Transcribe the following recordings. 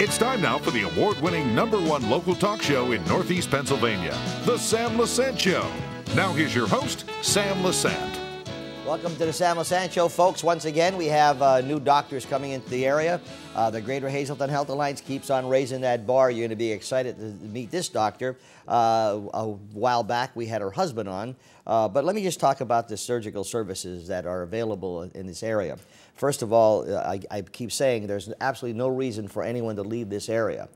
It's time now for the award-winning #1 local talk show in Northeast Pennsylvania, The Sam Lesante Show. Now here's your host, Sam Lesante. Welcome to the Sam Lesante Show, folks. Once again, we have new doctors coming into the area. The Greater Hazleton Health Alliance keeps on raising that bar. You're going to be excited to meet this doctor. A while back, we had her husband on. But let me just talk about the surgical services that are available in this area. First of all, I keep saying there's absolutely no reason for anyone to leave this area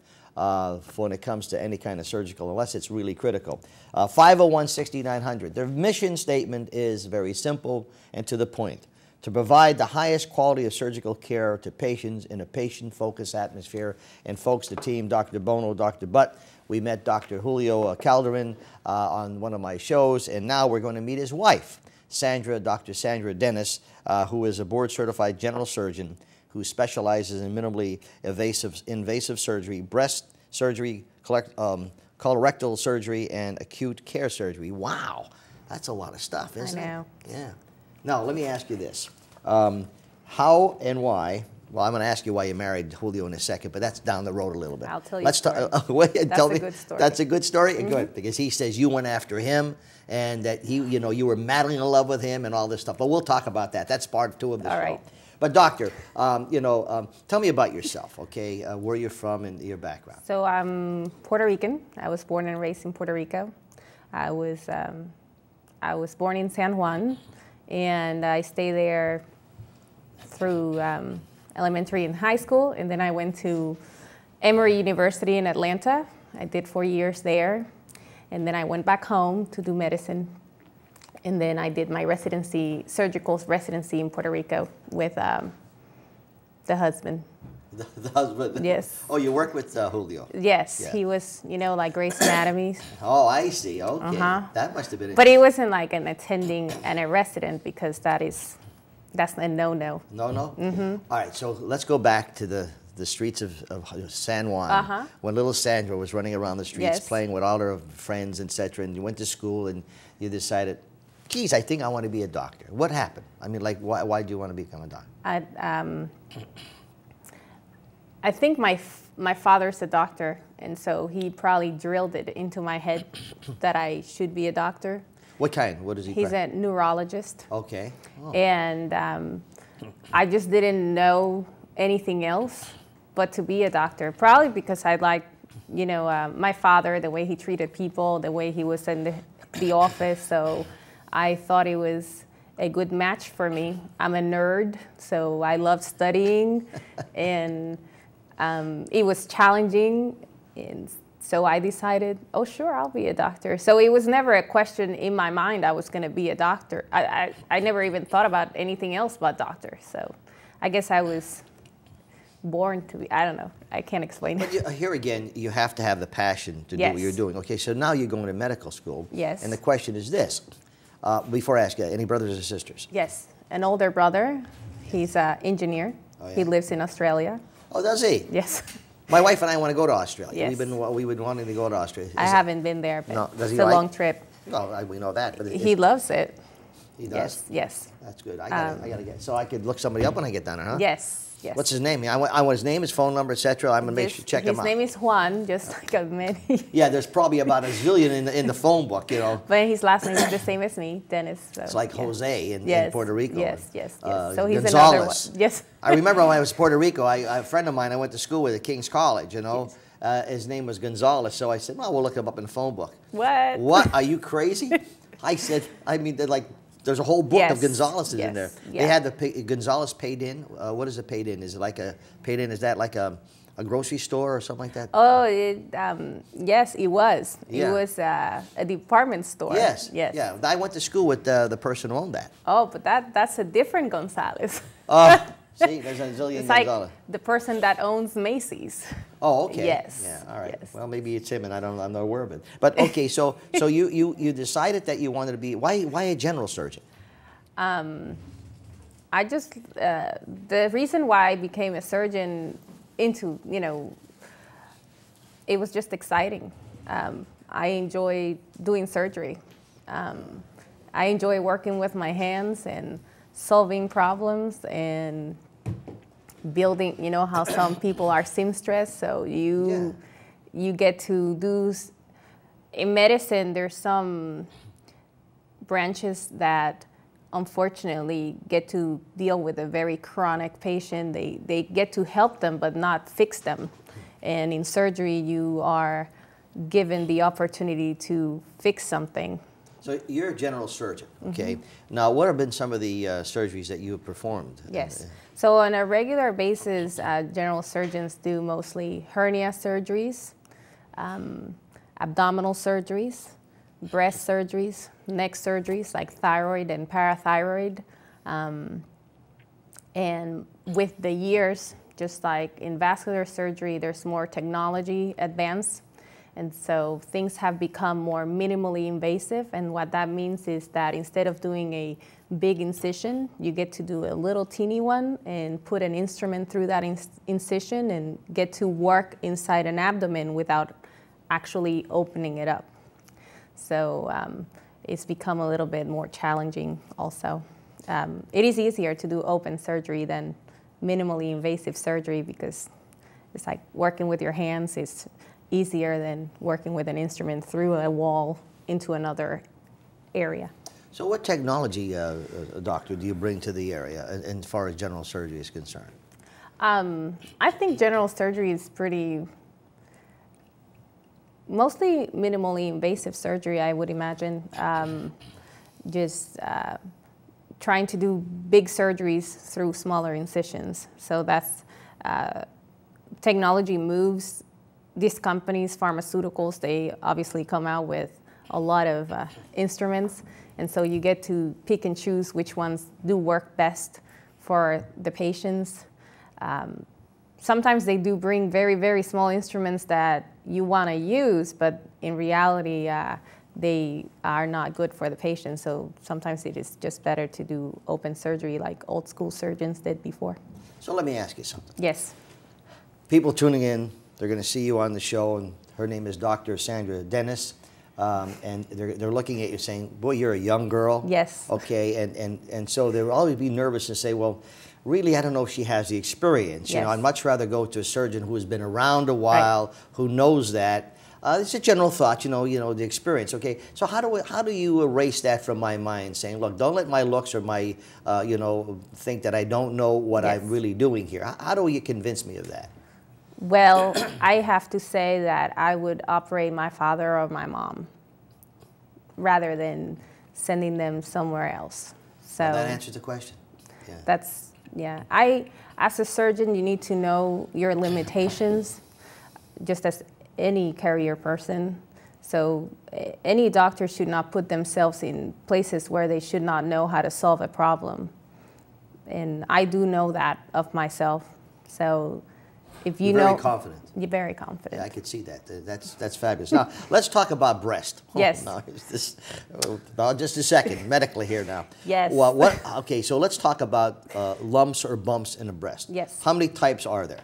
when it comes to any kind of surgical, unless it's really critical. 501-6900. Their mission statement is very simple and to the point: to provide the highest quality of surgical care to patients in a patient-focused atmosphere. And folks, the team, Dr. Bono, Dr. Butt, we met Dr. Julio Calderon on one of my shows, and now we're going to meet his wife, Dr. Sandra Deniz, who is a board-certified general surgeon who specializes in minimally invasive surgery, breast surgery, colorectal surgery, and acute care surgery. Wow, that's a lot of stuff, isn't it? I know. Yeah. Now, let me ask you this. How and why, well, I'm going to ask you why you married Julio in a second, but that's down the road a little bit. I'll tell you That's a good story. That's a good story? Mm-hmm. Good, because he says you went after him and that you were madly in love with him and all this stuff. But we'll talk about that. That's part 2 of the show. Right. But doctor, tell me about yourself, okay? Where you're from and your background. So I'm Puerto Rican. I was born and raised in Puerto Rico. I was born in San Juan, and I stayed there through elementary and high school, and then I went to Emory University in Atlanta. I did 4 years there, and then I went back home to do medicine. And then I did my surgical residency in Puerto Rico with the husband. The husband? Yes. Oh, you worked with Julio? Yes, yeah. He was, like Grey's Anatomy. Oh, I see. Okay. That must have been. But he wasn't like an attending and a resident, because that's a no-no. No? Mm-hmm. All right, so let's go back to the streets of San Juan, when little Sandra was running around the streets playing with all her friends, etc., and you went to school and you decided, geez, I think I want to be a doctor. What happened? I mean, like, why do you want to become a doctor? I think my father's a doctor, and so he probably drilled it into my head that I should be a doctor. What kind? What does he He's a neurologist. Okay. Oh. And I just didn't know anything else but to be a doctor, probably because I liked, my father, the way he treated people, the way he was in the office, so I thought it was a good match for me. I'm a nerd, so I love studying, and it was challenging, and so I decided, oh sure, I'll be a doctor. So it was never a question in my mind I was going to be a doctor. I never even thought about anything else but doctor, so I guess I was born to be, I don't know, I can't explain it. But here again, you have to have the passion to do what you're doing. Okay, so now you're going to medical school. Yes. And the question is this. Before I ask you, any brothers or sisters? Yes, an older brother. He's an engineer. Oh, yeah? He lives in Australia. Oh, does he? Yes. My wife and I want to go to Australia. Yes. We've been wanting to go to Australia. I haven't been there, but no, it's a long trip. No, we know that. But he loves it. He does? Yes. That's good. I gotta get. So I could look somebody up when I get down there, huh? Yes. Yes. What's his name? I want his name, his phone number, etc. I'm gonna check him out. His name is Juan, just like a many. Yeah, there's probably about a zillion in the phone book, But his last name is the same as me, Dennis. So, it's like Jose in Puerto Rico. Yes. So he's Gonzalez. Another one. Yes. I remember when I was in Puerto Rico, a friend of mine I went to school with at King's College. His name was Gonzalez. So I said, well, we'll look him up in the phone book. What? What? Are you crazy? I said, there's a whole book of Gonzalez's in there. Yeah. They had the Gonzalez paid in. What is a paid in? Is it like a paid in? Is that like a grocery store or something like that? Oh, yes, it was. Yeah. It was a department store. Yes. Yes. Yeah. I went to school with the person who owned that. Oh, but that's a different Gonzalez. Oh, see, there's a zillion it's like Gonzalez. the person that owns Macy's. Oh, okay. Yes. Yeah. All right. Yes. Well, maybe it's him, and I'm not aware of it. But okay, so you decided that you wanted to be why a general surgeon? I just the reason why I became a surgeon it was just exciting. I enjoy doing surgery. I enjoy working with my hands and solving problems and building, you know how some people are seamstress, so you get to do, in medicine there's some branches that unfortunately get to deal with a very chronic patient. They get to help them but not fix them. And in surgery you are given the opportunity to fix something. So you're a general surgeon, okay? Now, what have been some of the surgeries that you have performed? Yes. So on a regular basis, general surgeons do mostly hernia surgeries, abdominal surgeries, breast surgeries, neck surgeries like thyroid and parathyroid. And with the years, just like in vascular surgery, there's more technology advanced. And so things have become more minimally invasive. And what that means is that instead of doing a big incision, you get to do a little teeny one and put an instrument through that incision and get to work inside an abdomen without actually opening it up. So it's become a little bit more challenging also. It is easier to do open surgery than minimally invasive surgery because it's like working with your hands is easier than working with an instrument through a wall into another area. So what technology, doctor, do you bring to the area as far as general surgery is concerned? I think general surgery is mostly minimally invasive surgery, I would imagine. Just trying to do big surgeries through smaller incisions. So that's, technology moves. These companies, pharmaceuticals, they obviously come out with a lot of instruments, and so you get to pick and choose which ones do work best for the patients. Sometimes they do bring very, very small instruments that you want to use, but in reality, they are not good for the patient, so sometimes it is just better to do open surgery like old school surgeons did before. So let me ask you something. Yes. People tuning in, they're going to see you on the show, and her name is Dr. Sandra Deniz, and they're looking at you saying, boy, you're a young girl. Yes. Okay, and so they'll always be nervous and say, well, really, I don't know if she has the experience. Yes. You know, I'd much rather go to a surgeon who has been around a while, right, who knows that. It's a general thought, you know, the experience. Okay, so how do you erase that from my mind, saying, look, don't let my looks or my, think that I don't know what I'm really doing here. How do you convince me of that? Well, I have to say that I would operate my father or my mom rather than sending them somewhere else. So well, that answers the question. Yeah. As a surgeon, you need to know your limitations, just as any career person. So any doctor should not put themselves in places where they should not know how to solve a problem. And I do know that of myself. So if you know, very confident. You're very confident. Yeah, I could see that. That's fabulous. Now, let's talk about breast. Yes. Now, just a second, medically here now. Yes. Well, okay, so let's talk about lumps or bumps in the breast. Yes. How many types are there?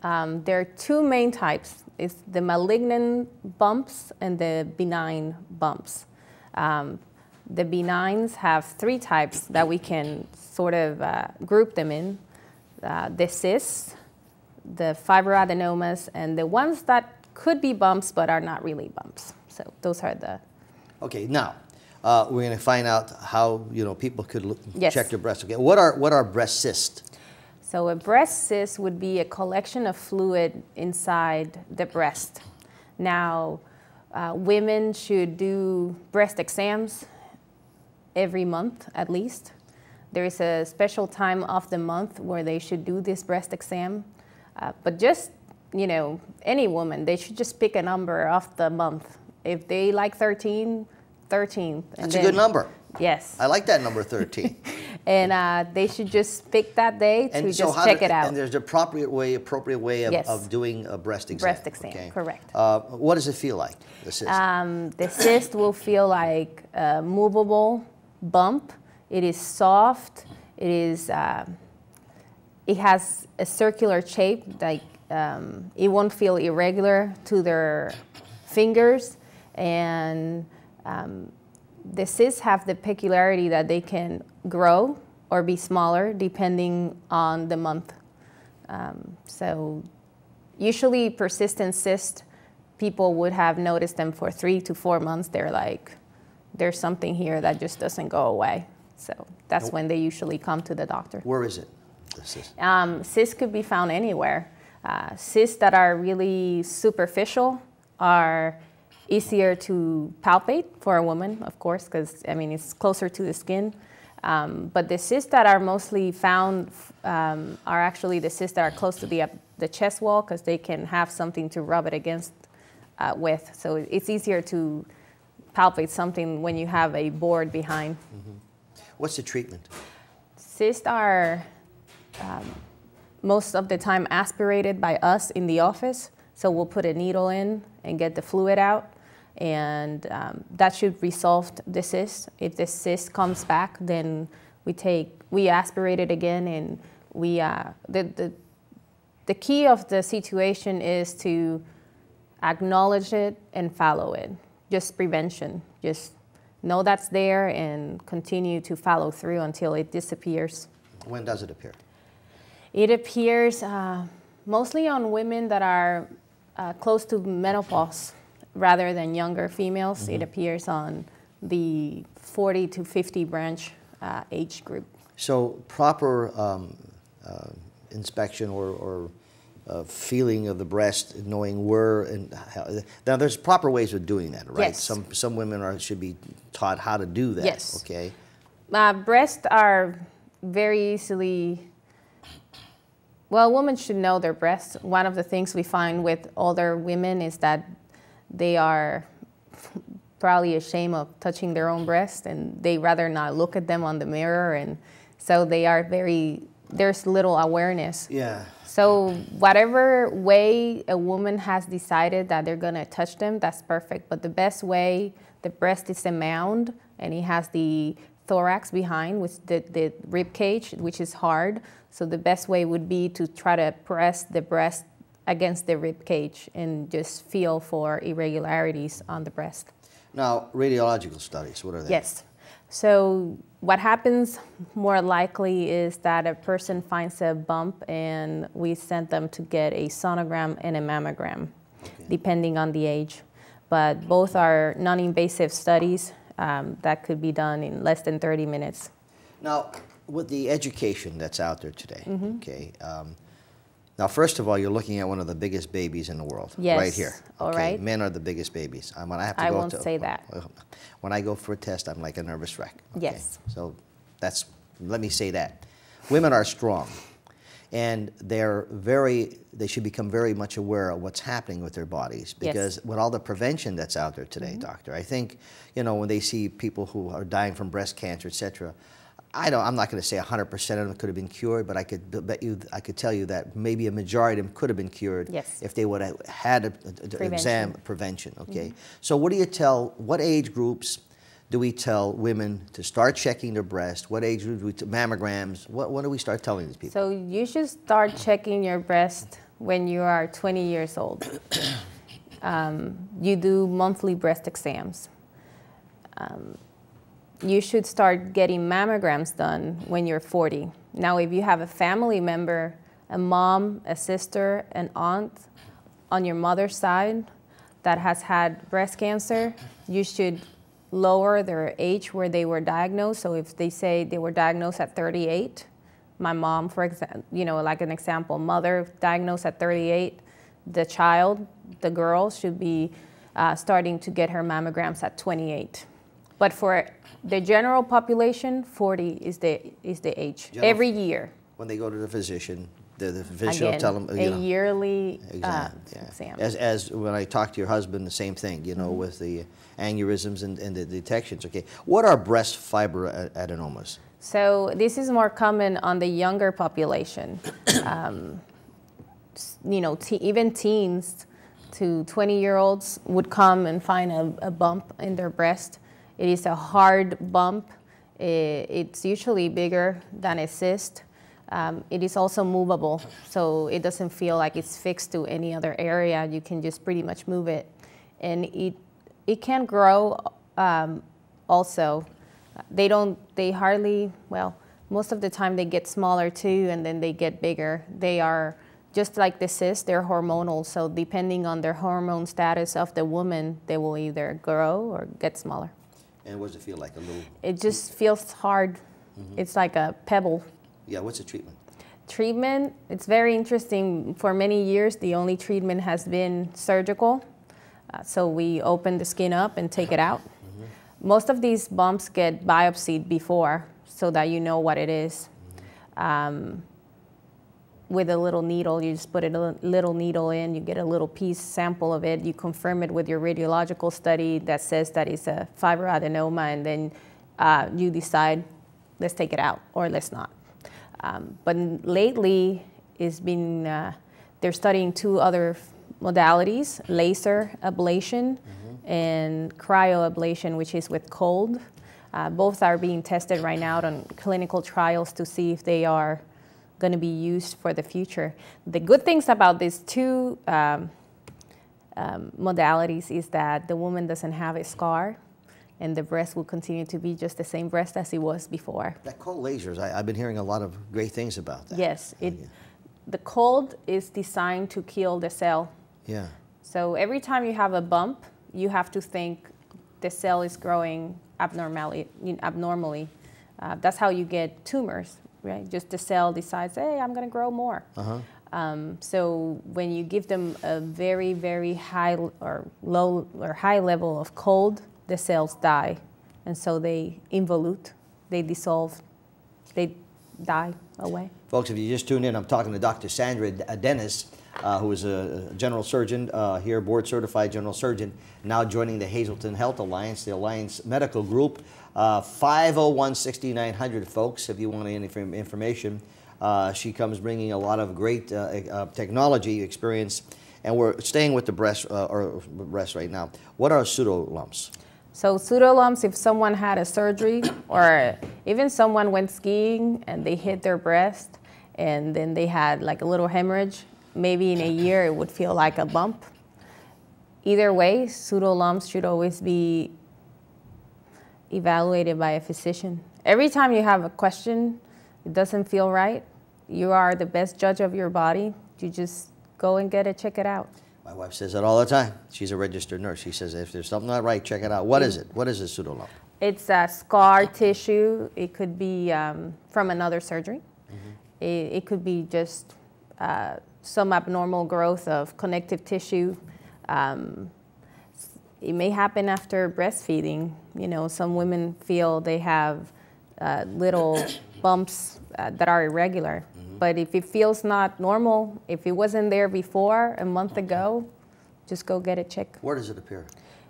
There are two main types. It's the malignant bumps and the benign bumps. The benigns have three types that we can sort of group them in. The cysts, the fibroadenomas, and the ones that could be bumps but are not really bumps. So those are the... Okay, now we're going to find out how people could check their breast. Okay, what are breast cysts? So a breast cyst would be a collection of fluid inside the breast. Now, women should do breast exams every month at least. There is a special time of the month where they should do this breast exam. But just, any woman, they should just pick a number of the month. If they like 13, 13. That's a good number. Yes. I like that number 13. And they should just pick that day to check it out. And there's an appropriate way of doing a breast exam. Breast exam, okay. Correct. What does it feel like, the cyst? The cyst will feel like a movable bump. It is soft. It has a circular shape, like it won't feel irregular to their fingers, and the cysts have the peculiarity that they can grow or be smaller depending on the month. So usually persistent cysts, people would have noticed them for 3 to 4 months. They're like, there's something here that just doesn't go away. So that's when they usually come to the doctor. Where is it, the cyst? Cysts could be found anywhere. Cysts that are really superficial are easier to palpate for a woman, of course, because, I mean, it's closer to the skin. But the cysts that are mostly found are actually the cysts that are close to the chest wall, because they can have something to rub it against with. So it's easier to palpate something when you have a board behind. Mm-hmm. What's the treatment? Cysts are most of the time aspirated by us in the office. So we'll put a needle in and get the fluid out, and that should resolve the cyst. If the cyst comes back, then we aspirate it again, and the key of the situation is to acknowledge it and follow it. Just prevention. Just know that's there and continue to follow through until it disappears. When does it appear? It appears mostly on women that are close to menopause rather than younger females. Mm-hmm. It appears on the 40 to 50 branch age group. So proper inspection or feeling of the breast, knowing where and how. Now, there's proper ways of doing that, right? Yes. Some women should be taught how to do that. Yes. Okay. Breasts are very easily. Well, women should know their breasts. One of the things we find with older women is that they are probably ashamed of touching their own breast, and they rather not look at them on the mirror, and so they are there's little awareness. Yeah. So whatever way a woman has decided that they're gonna touch them, that's perfect. But the best way, the breast is a mound, and it has the thorax behind, with the rib cage, which is hard. So the best way would be to try to press the breast against the rib cage and just feel for irregularities on the breast. Now, radiological studies, what are they? Yes. So what happens more likely is that a person finds a bump, and we send them to get a sonogram and a mammogram, okay, depending on the age. But both are non-invasive studies that could be done in less than 30 minutes. Now, with the education that's out there today, mm-hmm, okay, now, first of all, you're looking at one of the biggest babies in the world, yes, right here. All okay? right. Men are the biggest babies. When I have to I go won't say that. When I go for a test, I'm like a nervous wreck. Okay? Yes. So let me say that. Women are strong, and they should become very much aware of what's happening with their bodies, because yes, with all the prevention that's out there today, mm-hmm, doctor, I think, when they see people who are dying from breast cancer, etc., I'm not going to say 100% of them could have been cured, but I could tell you that maybe a majority of them could have been cured, yes, if they would have had prevention. Okay. Mm-hmm. So what age groups do we tell women to start checking their breast? What age groups mammograms? What do we start telling these people? So you should start checking your breast when you are 20 years old. You do monthly breast exams. You should start getting mammograms done when you're 40. Now, if you have a family member, a mom, a sister, an aunt on your mother's side that has had breast cancer, you should lower their age where they were diagnosed. So if they say they were diagnosed at 38, my mom, for example, like an example, mother diagnosed at 38, the child, the girl, should be starting to get her mammograms at 28. But for the general population, 40 is the age, every year. When they go to the physician will tell them, a yearly exam. As when I talk to your husband, the same thing, mm-hmm, with the aneurysms and the detections. Okay, what are breast fiber adenomas? So this is more common on the younger population. Even teens to 20-year-olds would come and find a bump in their breast. It is a hard bump. It's usually bigger than a cyst. It is also movable, so it doesn't feel like it's fixed to any other area. You can just pretty much move it. And it can grow also. Most of the time they get smaller too, and then they get bigger. They are just like the cyst, they're hormonal. So depending on their hormone status of the woman, they will either grow or get smaller. And what does it feel like? A little? It just feels hard. It's like a pebble. Yeah, what's the treatment? Treatment, it's very interesting. For many years, the only treatment has been surgical. So we open the skin up and take it out. Most of these bumps get biopsied before so that you know what it is. With a little needle, you just put a little needle in, you get a little piece sample of it, you confirm it with your radiological study that says that it's a fibroadenoma, and then you decide, let's take it out or let's not. But lately, it's been, they're studying two other modalities, laser ablation and cryoablation, which is with cold. Both are being tested right now on clinical trials to see if they are going to be used for the future. The good things about these two modalities is that the woman doesn't have a scar, and the breast will continue to be just the same breast as it was before. That cold lasers, I've been hearing a lot of great things about that. Yes, the cold is designed to kill the cell. Yeah. So every time you have a bump, you have to think the cell is growing abnormally. That's how you get tumors, right? Just the cell decides, hey, I'm going to grow more. So when you give them a very, very high or low or high level of cold, the cells die. And so they involute, they dissolve, they die away. Folks, if you just tuned in, I'm talking to Dr. Sandra Deniz, who is a general surgeon here, board certified general surgeon, now joining the Hazleton Health Alliance, the Alliance Medical Group. 501-6900, folks, if you want any information. She comes bringing a lot of great technology experience, and we're staying with the breast right now. What are pseudo lumps? So pseudo lumps, if someone had a surgery or even someone went skiing and they hit their breast and then they had like a little hemorrhage, maybe in a year it would feel like a bump. Either way, pseudo lumps should always be evaluated by a physician. Every time you have a question, it doesn't feel right, you are the best judge of your body. You just go and check it out. My wife says that all the time. She's a registered nurse. She says, if there's something not right, check it out. What is it? What is a pseudo lump? It's a scar tissue. It could be from another surgery. It could be just some abnormal growth of connective tissue. It may happen after breastfeeding. You know, some women feel they have little bumps that are irregular. But if it feels not normal, if it wasn't there before a month ago, just go get it checked. Where does it appear?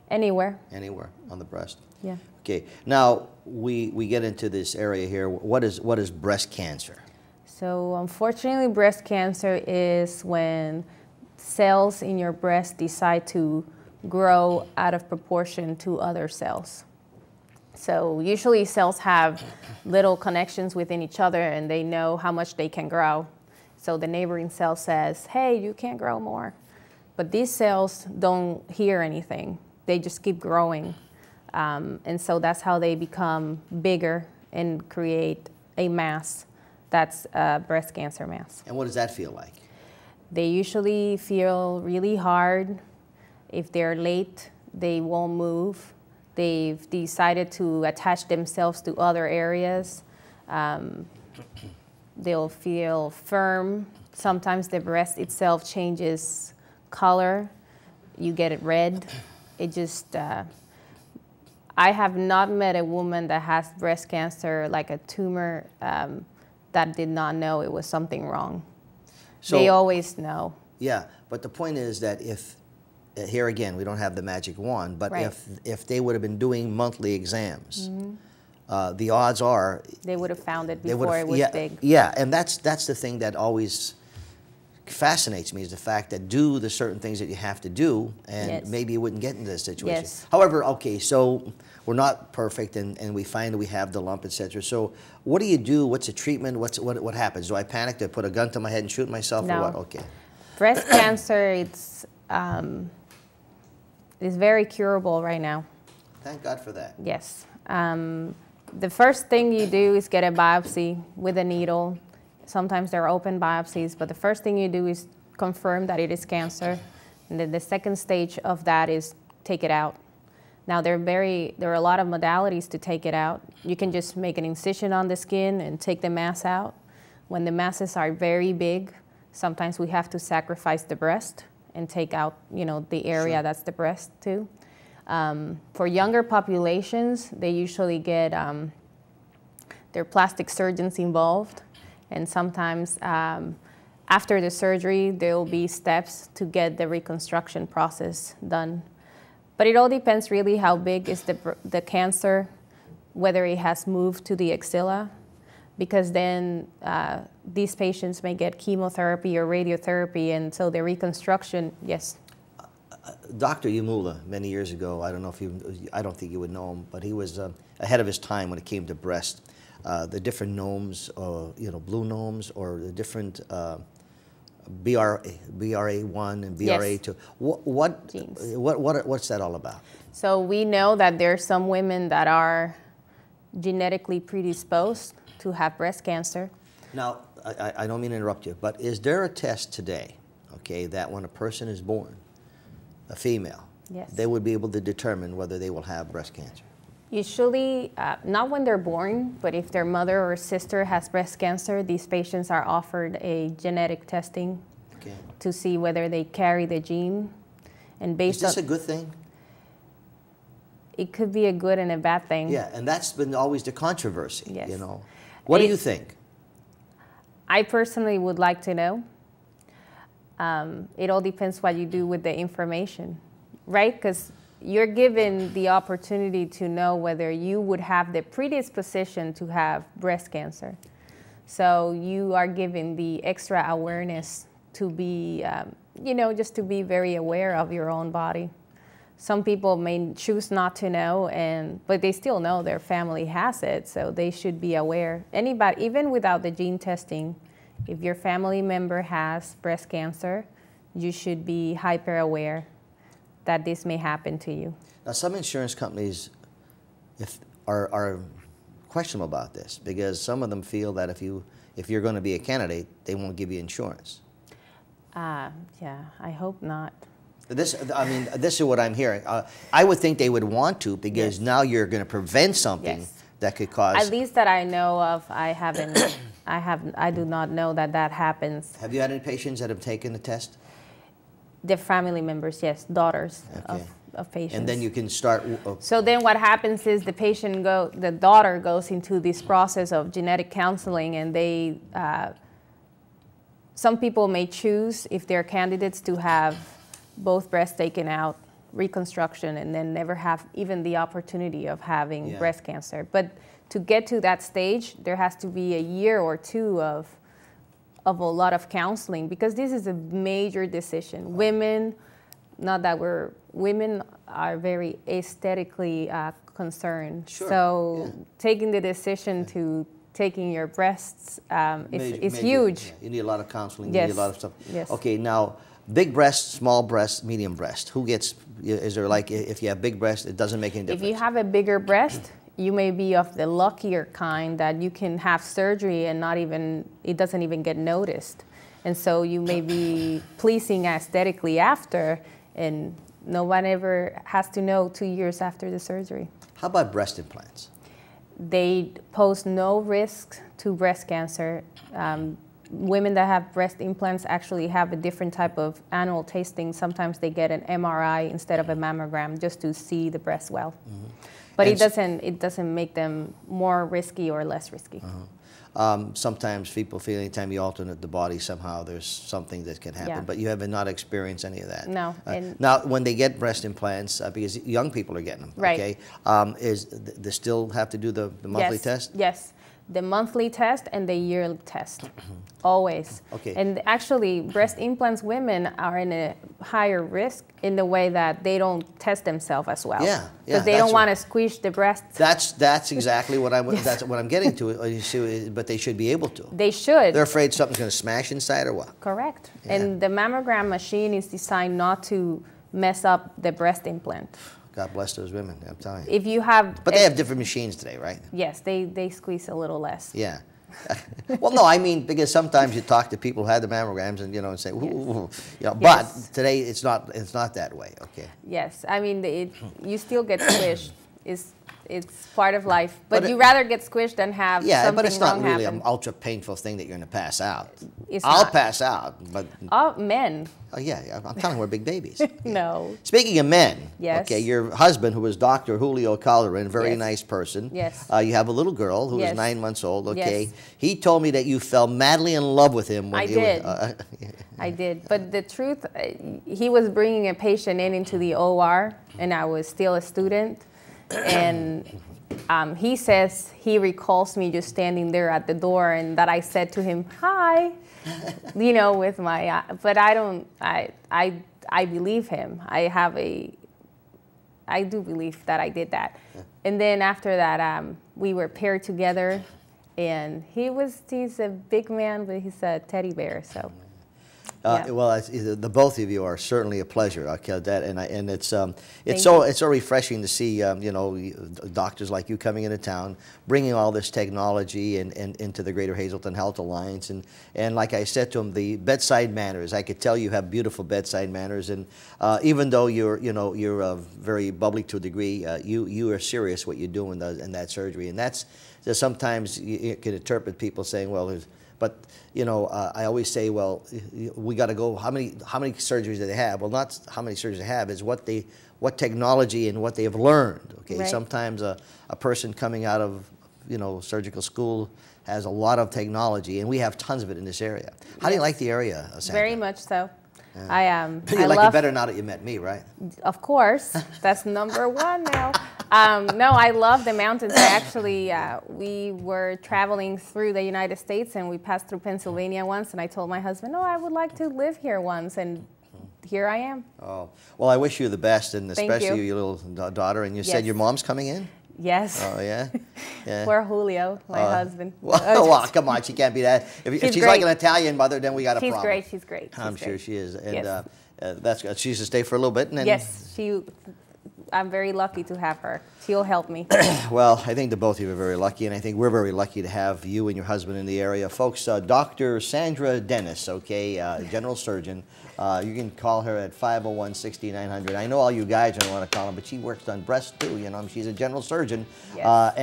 Anywhere. Anywhere on the breast. Yeah. Okay. Now we get into this area here. What is breast cancer? So unfortunately, breast cancer is when cells in your breast decide to grow out of proportion to other cells. So usually cells have little connections within each other and they know how much they can grow. So the neighboring cell says, hey, you can't grow more. But these cells don't hear anything. They just keep growing. And so that's how they become bigger and create a mass. That's a breast cancer mass. And what does that feel like? They usually feel really hard. If they're late, they won't move. They've decided to attach themselves to other areas. They'll feel firm. Sometimes the breast itself changes color. You get it red. It just, I have not met a woman that has breast cancer, like a tumor, that did not know it was something wrong. So, they always know. Yeah, but the point is that if, here again, we don't have the magic wand, but right. if they would have been doing monthly exams, the odds are they would have found it before it was big. Yeah, and that's the thing that always fascinates me, is the fact that do the certain things that you have to do, and yes. maybe you wouldn't get into this situation. Yes. However, okay, so we're not perfect, and we find that we have the lump, etc. So what do you do? What's the treatment? What happens? Do I panic? Do I put a gun to my head and shoot myself, no. or what? Okay. Breast cancer, it's very curable right now. Thank God for that. Yes. The first thing you do is get a biopsy with a needle. Sometimes they're open biopsies, but the first thing you do is confirm that it is cancer. And then the second stage of that is take it out. Now, there are a lot of modalities to take it out. You can just make an incision on the skin and take the mass out. When the masses are very big, sometimes we have to sacrifice the breast and take out, the area Sure. that's the breast too. For younger populations, they usually get their plastic surgeons involved, and sometimes after the surgery, there will be steps to get the reconstruction process done. But it all depends really how big is the cancer, whether it has moved to the axilla, because then these patients may get chemotherapy or radiotherapy, and so the reconstruction, yes. Dr. Yamula, many years ago, I don't think you would know him, but he was ahead of his time when it came to breast. The different gnomes, blue gnomes, or the different BRA1 and BRA2. Yes. What's that all about? So we know that there are some women that are genetically predisposed to have breast cancer. Now, I don't mean to interrupt you, but is there a test today, okay, that when a person is born, a female, yes, they would be able to determine whether they will have breast cancer? Usually, not when they're born, but if their mother or sister has breast cancer, these patients are offered a genetic testing to see whether they carry the gene. And based on, is this a good thing? It could be a good and a bad thing. Yeah, and that's been always the controversy, yes. What do you think? I personally would like to know. It all depends what you do with the information, right? Because you're given the opportunity to know whether you would have the predisposition to have breast cancer. So you are given the extra awareness to be, just to be very aware of your own body. Some people may choose not to know, but they still know their family has it, so they should be aware. Anybody, even without the gene testing, if your family member has breast cancer, you should be hyper aware that this may happen to you. Now, some insurance companies are questionable about this because some of them feel that if you're going to be a candidate, they won't give you insurance. Yeah, I hope not. This is what I'm hearing. I would think they would want to because yes. now you're going to prevent something yes. that could cause. At least that I know of, I do not know that happens. Have you had any patients that have taken the test? The family members, yes, daughters of patients. And then you can start. So then what happens is the daughter goes into this process of genetic counseling, and some people may choose, if they're candidates, to have both breasts taken out, reconstruction, and then never have even the opportunity of having breast cancer. But to get to that stage, there has to be a year or two of a lot of counseling, because this is a major decision. Women are very aesthetically concerned. Sure. So taking the decision to taking your breasts is huge. Yeah. You need a lot of counseling. Yes. You need a lot of stuff. Yes. Okay, now big breast, small breast, medium breast. Who gets? Is there if you have big breast, it doesn't make any difference? If you have a bigger breast, you may be of the luckier kind that you can have surgery and it doesn't even get noticed. And so you may be pleasing aesthetically after, and no one ever has to know 2 years after the surgery. How about breast implants? They pose no risk to breast cancer. Women that have breast implants actually have a different type of annual testing. Sometimes they get an MRI instead of a mammogram just to see the breast well. Mm-hmm. But it doesn't make them more risky or less risky. Sometimes people feel anytime you alternate the body, somehow there's something that can happen. Yeah. But you have not experienced any of that. No. Now, when they get breast implants, because young people are getting them, right. Okay, they still have to do the monthly test? Yes. The monthly test and the yearly test, always. Okay. And actually, breast implants women are in a higher risk in the way that they don't test themselves as well. Yeah. Because they don't want to squish the breasts. That's exactly what that's what I'm getting to. You see, but they should be able to. They should. They're afraid something's going to smash inside or what? Correct. Yeah. And the mammogram machine is designed not to mess up the breast implant. God bless those women, I'm telling you. If you have... But they have different machines today, right? Yes, they squeeze a little less. Yeah. Well, no, I mean, because sometimes you talk to people who had the mammograms and, you know, and say, ooh, you know, but today it's not that way, okay? Yes, I mean, you still get squished. It's part of life, but you rather get squished than have something wrong happen. But it's not really an ultra painful thing that you're going to pass out. I'll pass out, but... Oh, men. Oh, yeah, I'm telling you, we're big babies. No. Speaking of men, yes. Okay, your husband, who was Dr. Julio Calderon, very nice person. Yes. You have a little girl who is 9 months old, okay? Yes. He told me that you fell madly in love with him when I did. I did, but the truth, he was bringing a patient into the OR, and I was still a student, and he says he recalls me just standing there at the door, and that I said to him, hi, you know, with my, but I don't, I believe him. I do believe that I did that. And then after that, we were paired together, and he's a big man, but he's a teddy bear, so. Well, the both of you are certainly a pleasure. Okay, and it's so refreshing to see you know, doctors like you coming into town, bringing all this technology and into the Greater Hazleton Health Alliance, and like I said to him, the bedside manners. I could tell you have beautiful bedside manners, and even though you're very bubbly to a degree, you are serious what you do in that surgery, and that's sometimes you can interpret people saying, well, but you know, I always say, well, we got to go. How many surgeries do they have? Well, not how many surgeries they have. Is what technology and what they have learned. Okay, right. Sometimes a person coming out of surgical school has a lot of technology, and we have tons of it in this area. How do you like the area, Sandra? Very much so. Yeah. You like it better now that you met me, right? Of course, that's number one now. No, I love the mountains. I actually, we were traveling through the United States, and we passed through Pennsylvania once, and I told my husband, oh, I would like to live here once, and here I am. Oh, well, I wish you the best, and especially your little daughter. And you said your mom's coming in? Yes. Oh, yeah? Yeah. Poor Julio, my husband. Well, come on, she can't be that. If she's like an Italian mother, then we got a problem. She's great. I'm sure she is. And that's good. She's to stay for a little bit. And then yes, I'm very lucky to have her. She'll help me. Well, I think the both of you are very lucky, and I think we're very lucky to have you and your husband in the area. Folks, Dr. Sandra Deniz, okay, general surgeon. You can call her at 501-6900. I know all you guys don't want to call her, but she works on breast too. You know, she's a general surgeon. Yes.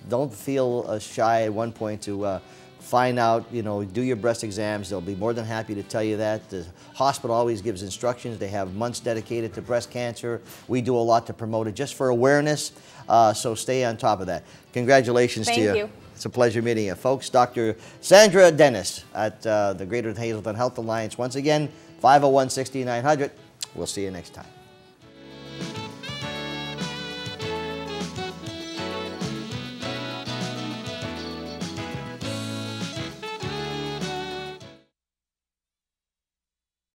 Don't feel shy at one point to find out, do your breast exams. They'll be more than happy to tell you that. The hospital always gives instructions. They have months dedicated to breast cancer. We do a lot to promote it just for awareness, so stay on top of that. Congratulations to you. Thank you. It's a pleasure meeting you. Folks, Dr. Sandra Deniz at the Greater Hazleton Health Alliance. Once again, 501-6900. We'll see you next time.